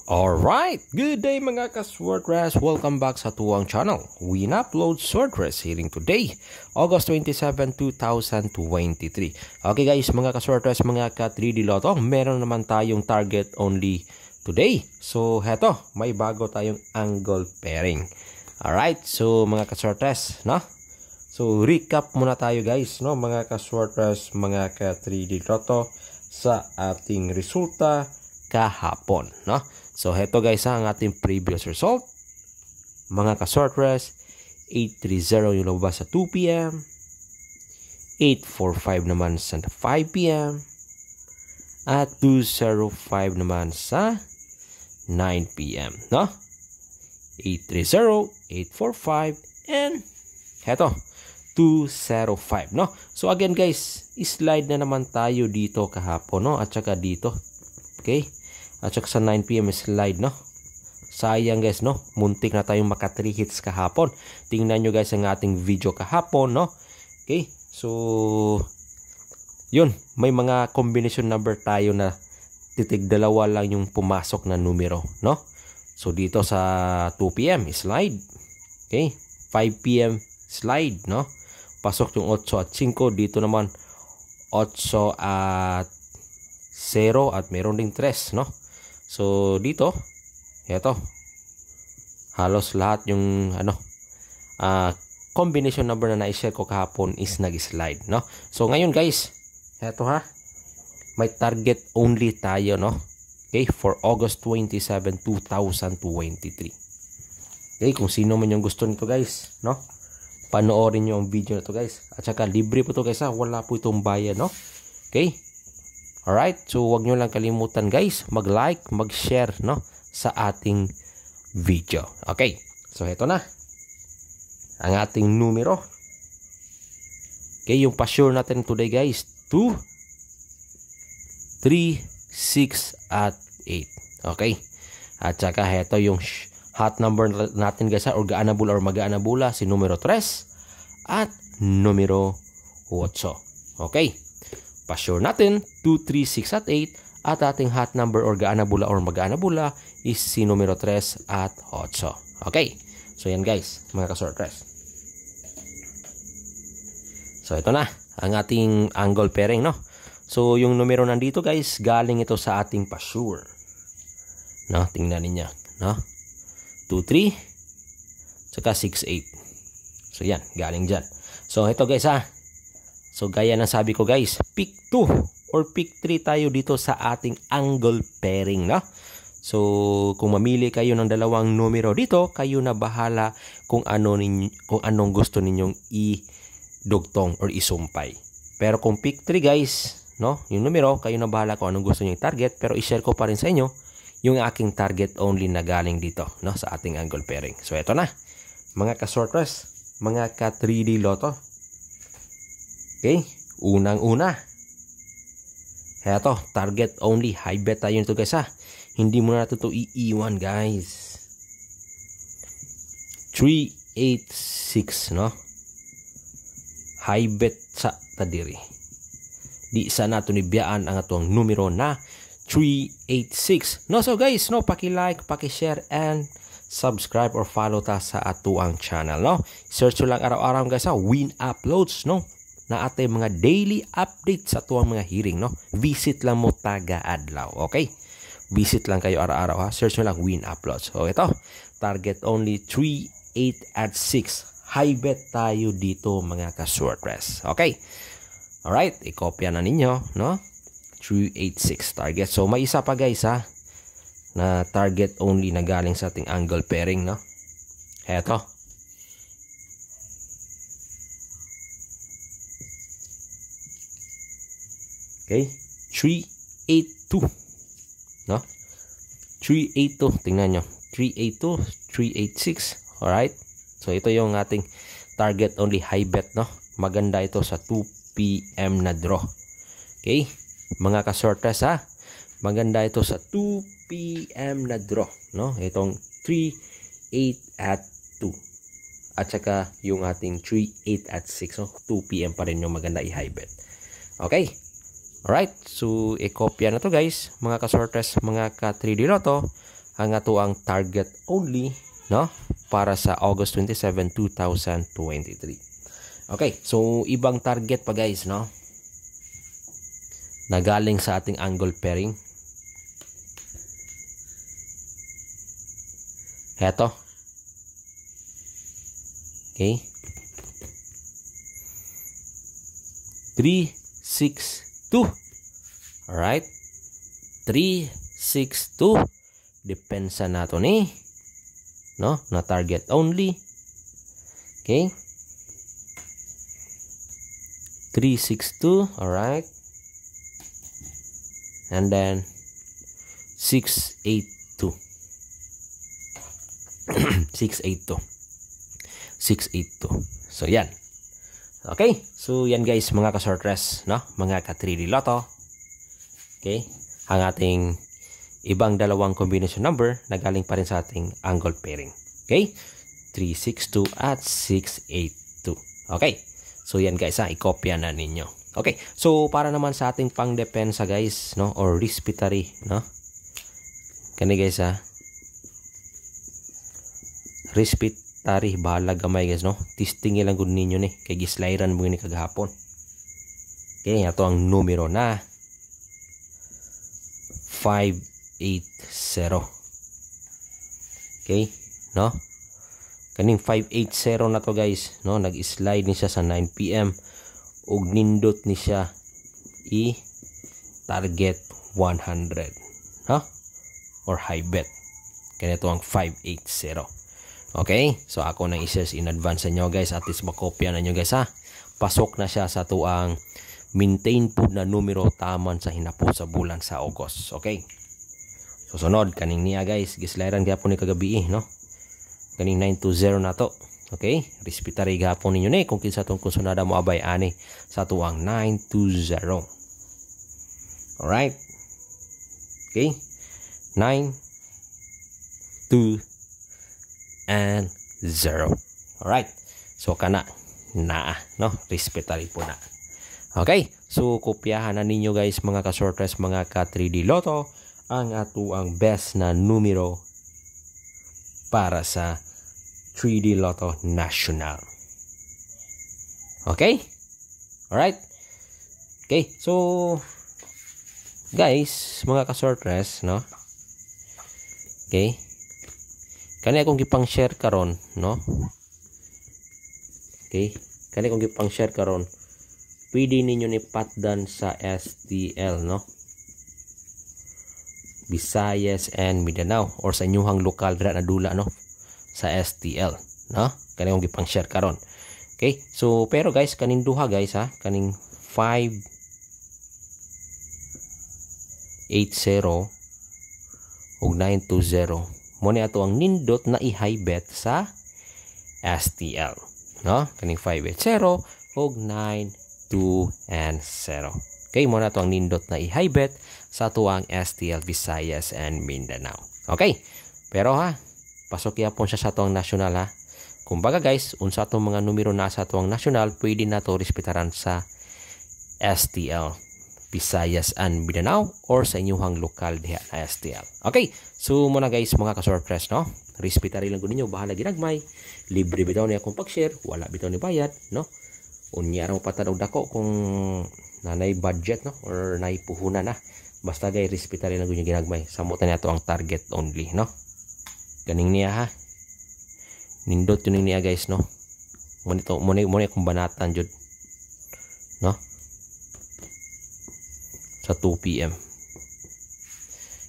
Alright, good day mga ka-Swordress. Welcome back sa tuwang channel. We upload Swordress hearing today, August 27, 2023. Okay guys, mga ka-Swordress, mga ka-3D Lotto, meron naman tayong target only today. So, heto, may bago tayong angle pairing. Alright, so mga ka-Swordress, no? So, recap muna tayo guys, no? Mga ka-Swordress, mga ka-3D Lotto, sa ating resulta kahapon, no? So, heto guys ang ating previous result. Mga ka-Swordress, 830 yung lumabas sa 2 p.m. 845 naman sa 5 p.m. At 205 naman sa 9 p.m. No? 830, 845, and heto, 205. No? So, again guys, slide na naman tayo dito kahapon, no? At saka dito. Okay? At saka sa 9 p.m. slide, no? Sayang guys, no? Muntik na tayong maka 3 hits kahapon. Tingnan nyo guys ang ating video kahapon, no? Okay, so yun, may mga combination number tayo na titig dalawa lang yung pumasok na numero, no? So dito sa 2 p.m. slide. Okay, 5 p.m. slide, no? Pasok yung 8 at 5. Dito naman 8 at 0 at meron ding 3, no? So dito, eto, halos lahat yung combination number na na-share ko kahapon is nag-slide, no? So ngayon guys, eto ha, may target only tayo, no? Okay, for August 27, 2023. Okay, kung sino man yung gusto nito guys, no? Panoorin nyo ang video na to guys. At saka libre po to guys ha, wala po itong bayad, no? Okay. Alright, so wag nyo lang kalimutan guys, mag-like, mag-share, no, sa ating video. Okay, so ito na ang ating numero. Okay, yung pa-sure natin today guys, 2, 3, 6, at 8. Okay, at saka ito yung hot number natin guys, orgaan bula or magaan bula, si numero 3 at numero 8. Okay, pa-sure natin 2, 3, 6, at 8 at ating hot number or gaana bula or magaana bula is si numero 3 at 8. Okay, so yan guys mga ka-Swordress. So ito na ang ating angle pairing, no? So yung numero nandito guys, galing ito sa ating pa-sure, no? Tingnan niyo, no? 2, 3 saka 6, 8. So yan, galing dyan. So ito guys ha, so gaya ng sabi ko guys, pick 2 or pick 3 tayo dito sa ating angle pairing, no? So kung mamili kayo ng dalawang numero dito, kayo na bahala kung anong gusto ninyong idugtong or isumpay. Pero kung pick 3 guys, no, yung numero, kayo na bahala kung anong gusto niyo i-target, pero i-share ko pa rin sa inyo yung aking target only na galing dito, no, sa ating angle pairing. So ito na mga ka-Swordress, mga ka-3D Lotto. Okay, unang-una, eto, target only, high bet tayo nito guys ha. Hindi mo na ito iiwan guys. 386, no? High bet sa tadiri. Di sa nato ni biyaan ang atong numero na 386. No, so guys, no, paki-like, paki-share, and subscribe or follow ta sa atuang channel, no? Search lang araw-araw guys ha, Win Uploads, no? Na atay mga daily update sa tuwang mga hearing, no? Visit lang mo taga-adlaw, okay? Visit lang kayo araw-araw ha. Search mo lang Win Uploads. So ito, target only 3, 8, at 6. High bet tayo dito mga ka-Swordress. Okay. Alright, i-copya na ninyo, no? 386 target. So may isa pa guys ha, na target only na galing sa ating angle pairing, no? Eto. Okay, 382, no? 382, tingnan nyo, 382, 386, alright? So ito yung ating target only high bet, no? Maganda ito sa 2 p.m. na draw. Okay, mga ka-Swordress ha, maganda ito sa 2 p.m. na draw, no? Itong 3, 8, at 2. At saka yung ating 3, 8, at 6, no? 2 p.m. pa rin yung maganda i-high bet. Okay, Alright, so i-kopya na to guys, mga ka-Swordress, mga ka-3D Lotto. ang ato ang target only, no, para sa August 27, 2023. Okay, so ibang target pa guys, no, na galing sa ating angle pairing. Heto. Okay. 362. Alright. 362. Depensa nato ni, no, na target only. Okay. 362. Alright. And then 682. 682. 682. So yan. Okay. So yan guys, mga ka-sortress, no, mga ka-3D Lotto. Okay. Ang ating ibang dalawang combination number na galing pa rin sa ating angle pairing. Okay. 362 at 682. Okay. So yan guys, i-copya na ninyo. Okay. So para naman sa ating pang-depensa guys, no, or respiratory, no. Kani guys respiratory, bahala gamay guys, no. Testing ilang gud ninyo ni kay gislairan mo ni kagahapon. Okay, ato ang numero na 580. Okay, no? Kaning 580 na to guys, no, nag-slide ni siya sa 9 PM ug nindot ni siya i target 100, no? Or high bet. Kanito ang 580. Okay? So ako nang i-share in advance sa inyo guys, at least makopya na nyo guys ha. Pasok na siya sa tuang maintain po na numero taman sa hinapos sa bulan sa August. Okay? So sunod kaning niya guys, gislairan gyapon ni kagabi no. Kaning 920 na to. Okay? Respiratory gyapon ninyo ni kung kinsa tong kunsunada mo abay ani sa tuang 920. Alright? Okay? 9 2 and 0. Alright. So kana na, no, respiratory po na. Okay. So kopyahan na ninyo guys mga ka-sortress, mga ka-3D Lotto, ang ato ang best na numero para sa 3D Lotto National. Okay? Alright. Okay. So guys, mga ka-sortress, no? Okay? Kani akong gipang share karon, no? Okay? Kani akong gipang share karon. Pwede ninyo ni patdan sa STL, no? Visayas and Mindanao, or sa inyong lokal dira na dula, no? Sa STL, no? Kani akong gipang share karon. Okay? So pero guys, kaning duha guys ha, kaning 580 ug 920 mo ni ato ang nindot na i-high bet sa STL, no? Kaning 580 ug 92 and 0. Okay, mo na ato ang nindot na i-high bet sa tuang STL Visayas and Mindanao. Okay? Pero ha, pasok yapon siya sa tuang national ha. Kumbaga guys, unsa atong mga numero na sa tuang national, pwede na to respetaran sa STL Visayas and Mindanao or sa inyong lokal diha na STL. Okay, so muna guys mga ka-sortress, no? Respetary lang ko ninyo, bahala ginagmay. Libre bitaw ni akong pag-share, wala bitaw ni bayad, no? Unya ra mo patanaw dako kung nanay budget, no? Or nay puhunan na. Basta guys, respetary lang ko ninyo ginagmay. Samutan nato ang target only, no? Ganing niya ha. Nindot yun niya guys, no? Muna akong banatan jud, no? Sa 2 PM.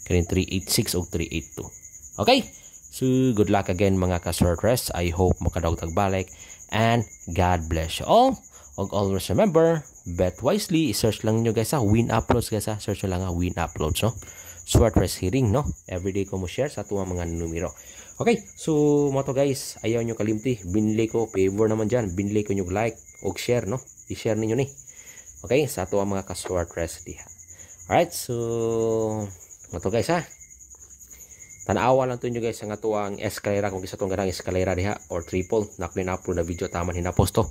Kanin 386 o 382. Okay? So, good luck again mga ka-sortress. I hope makadawag balik. And God bless you all. And always remember, bet wisely. I-search lang nyo guys ha. Win uploads guys ha. Search nyo lang ha. Win uploads, no? Sortress hearing, no? Everyday ko mo share sa tuwang mga numero. Okay? So, mga to guys. Ayaw nyo kalimti. Binili ko. Favor naman dyan. Binili ko nyo like o share, no? I-share ninyo ni. Okay? Sa tuwang mga ka-sortress diha. Alright, so ito guys ha. Tanawa lang to nyo guys ang atuang escalera, kung isa tong ganang escalera diha or triple upload na video taman hinaposto.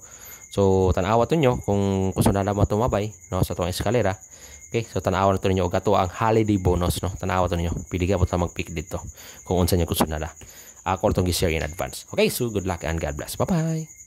So tanawa to nyo kung kusunada mo tumabay, no, sa tuang escalera. Okay, so tanawa na to ninyo. Gato ang holiday bonus, no? Tanawa to ninyo. Pili ka po ta mag-pick dito. Kung unsa niyo gusto nala. Ako itong gi-share in advance. Okay, so good luck and God bless. Bye-bye.